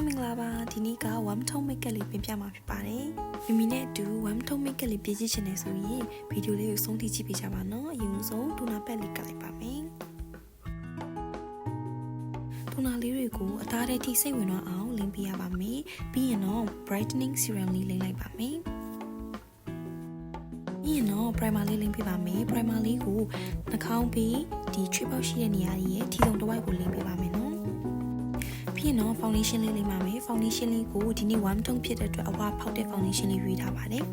မင်္ဂလာပါဒီနေ့က one tone makeup လေးပြင်ပြမှာဖြစ်ပါတယ်မိမိနဲ့အတူ one tone makeup လေးပြင်ကြည့်ချင်တယ်ဆိုရင်ဗီဒီယိုလေးကိုဆုံးထိကြည့်ပေးကြပါနော်အရင်ဆုံးဒူနာပတ်လေးကလိုက်ပါမယ်ဒူနာလေးတွေကိုအသားထဲထိစိတ်ဝင်တော့အောင်လင်းပြရပါမယ်ပြီးရင်တော့ brightening serum လေးလိမ့်လိုက်ပါမယ်ပြီးရင်တော့ primer လေးလိမ့်ပြပါမယ် primer လေးကိုနှာခေါင်းပြီးဒီ trip ပေါက်ရှိတဲ့နေရာကြီးရဲ့ထီဆုံးတစ်ဝိုက်ကိုလိမ့်ပြပါမယ်နော်ပြီးရင်တော့ foundation လေးလိမ့်ပါမယ် foundation လေးကိုဒီနေ့ one tone ဖြစ်တဲ့အတွက်အဝါဖောက်တဲ့ foundation လေးရွေးထားပါတယ်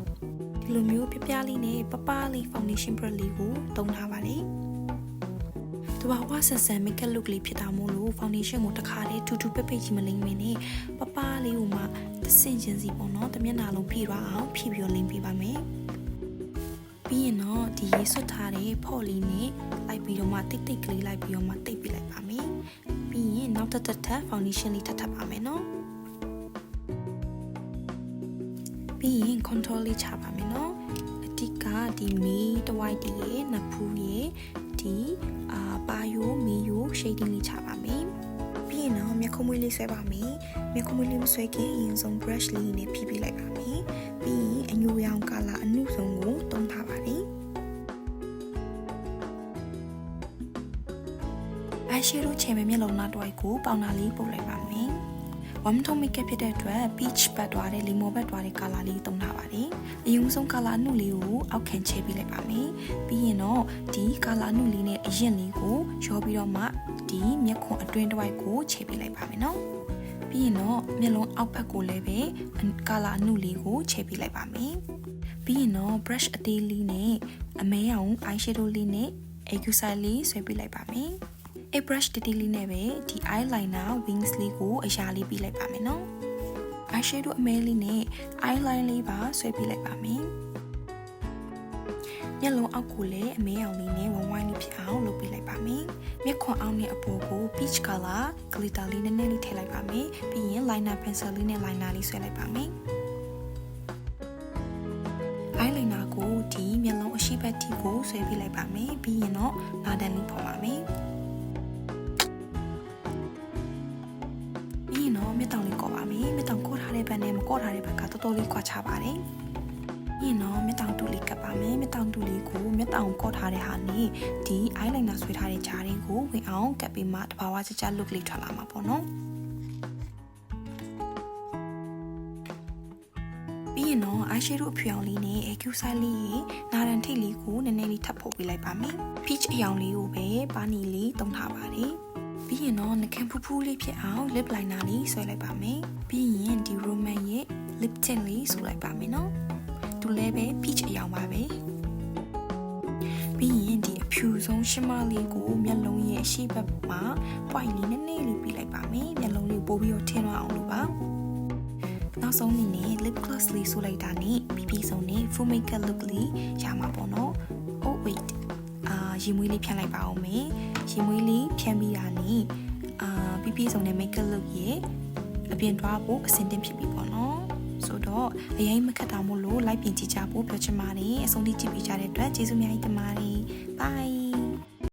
ဒီလိုမျိုးပြပြလေးနဲ့ပပလေး foundation brush လေးကိုသုံးထားပါတယ်ဒီဘာဝဆန်ဆန် makeup look လေးဖြစ်တာမို့လို့ foundation ကိုတစ်ခါတည်းထူထူပိတ်ပိတ်ကြီးမလိမ့်မင်းနဲ့ပပလေးကိုမှတစ်ဆင့်ချင်းစီပေါ့နော်တမျက်နှာလုံးဖြည့်သွားအောင်ဖြည့်ပြီးလိမ့်ပေးပါမယ်ပြီးရင်တော့ဒီရေဆွတ်ထားတဲ့ဖော့လေးနဲ့လိုက်ပြီးတော့မှတိတ်တိတ်ကလေးလိုက်ပြီးတော့မှတိတ်ပြလိုက်ပါမယ်ပြီးရင်နောက်ထပ် foundation လေးထပ်ပါမယ်နော်ပြီးရင် contour လေးချပါမယ်နော်အတိကဒီမီးတဝိုက်တည်းရဲ့နဖူးရဲ့ဒီပါယိုမီယို shading လေးချပါမယ်ပြီးရင်တော့မျက်ခုံးမွေးလေးဆွဲပါမယ်မျက်ခုံးမွေးလေးမဆွဲခင်အရင်ဆုံး brush လေးနဲ့ဖြည့်ပြလိုက်ပါမယ်ပြီးရင်အညိုရောင် color အနုဆုံးကိုသုံးထားပါတယ်eyeshadow ချေမဲ့မျက်လုံးသားတစ်ဝိုက်ကိုပေါင်နာလေးပုတ်လိုက်ပါမယ်။ one tone makeup ဖြစ်တဲ့အတွက် peach ပတ်သွားတဲ့ lemon ပတ်သွားတဲ့ color လေးသုံးထားပါတယ်။အရင်ဆုံး color အနုလေးကိုအောက်ခံချဲပေးလိုက်ပါမယ်။ပြီးရင်တော့ဒီ color အနုလေးနဲ့အရင်လေးကိုရောပြီးတော့မှဒီမျက်ခွန်အတွင်းတစ်ဝိုက်ကိုချဲပေးလိုက်ပါမယ်နော်။ပြီးရင်တော့မျက်လုံးအောက်ဘက်ကိုလည်းပဲ color အနုလေးကိုချဲပေးလိုက်ပါမယ်။ပြီးရင်တော့ brush အသေးလေးနဲ့အမဲရောင် eyeshadow လေးနဲ့ accusai လေးဆွဲပေးလိုက်ပါမယ်။ a brush တတိလေးနဲ့ပဲဒီ eyeliner wings လေးကိုအရာလေးပြီးလိုက်ပါမယ်နော် eyeshadow အမဲလေးနဲ့ eyeliner လေးပါဆွဲပြီးလိုက်ပါမယ်မျက်လုံးအောက်ကိုလည်းအမဲအောင်လေးနဲ့ဝိုင်းဝိုင်းလေးဖြစ်အောင်လုပ်ပေးလိုက်ပါမယ်မျက်ခွန်အောက်နဲ့အပေါ်ကို peach color glitter လေးနည်းနည်းလေးထည့်လိုက်ပါမယ်ပြီးရင် liner pencil လေးနဲ့ liner လေးဆွဲလိုက်ပါမယ်eyeliner ကိုဒီမျက်လုံးအရှိတ်ထိကိုဆွဲပေးလိုက်ပါမယ်ပြီးရင်တော့နာဒန်လေးပေါ်ပါမယ်မြတောင်လေးကော့ပါမယ်မြတောင်ကော့ထားတဲ့ဘက်နဲ့မကော့ထားတဲ့ဘက်ကတော်တော်လေးကွာခြားပါတယ်။ပြီးရင်တော့မြတောင်တူလေးကပ်ပါမယ်မြတောင်တူလေးကိုမြတောင်ကော့ထားတဲ့ဟာနဲ့ဒီ eyeliner ဆွဲထားတဲ့ဂျားလေးကိုဝင်အောင်ကပ်ပြီးမှတဘာဝကြကြ look လေးထွက်လာမှာပေါ့နော်။ပြီးရင်တော့ eyeshadow အဖြူရောင်လေးနဲ့ accusai လေးရေနာရန်ထိတ်လေးကိုနည်းနည်းလေးထပ်ပို့ပေးလိုက်ပါမယ်။ peach အရောင်လေးကိုပဲပါနီလေးတုံးထားပါတယ်။ပြီးရင်တော့နှာခမ်းဖူးဖူးလေးဖြစ်အောင် lip liner လေးဆွဲလိုက်ပါမယ်ပြီးရင်ဒီ roman ရဲ့ lip tint လေးဆွဲလိုက်ပါမယ်နော်သူလည်းပဲ peach အရောင်ပါပဲပြီးရင်ဒီအဖြူဆုံး shimmer လေးကိုမျက်လုံးရဲ့အရှိတ်ဘက်မှာ point လေးနည်းနည်းလေးပြီးလိုက်ပါမယ်မျက်လုံးလေးပို့ပြီးတော့ထင်းသွားအောင်လုပ်ပါနောက်ဆုံးအနေနဲ့ lip gloss လေးဆွဲလိုက်တာနဲ့ပြီးဆုံးနဲ့ full makeup look လေးရမှာပေါ့နော် oh waitရေမွေးလေးဖြန်းလိုက်ပါအောင်မယ်ရေမွေးလေးဖြန်းပြီးတာနဲ့ပြီးဆုံးတဲ့ makeup look ရဲ့အပြင်သွားဖို့အဆင်သင့်ဖြစ်ပြီပေါ့နော်ဆိုတော့အရင်မခက်တာမို့လို့လိုက်ပြင်ကြည့်ကြဖို့ပြောချင်ပါတယ်အဆုံးထိကြည့်ပေးကြတဲ့အတွက်ကျေးဇူးများကြီးတင်ပါတယ် bye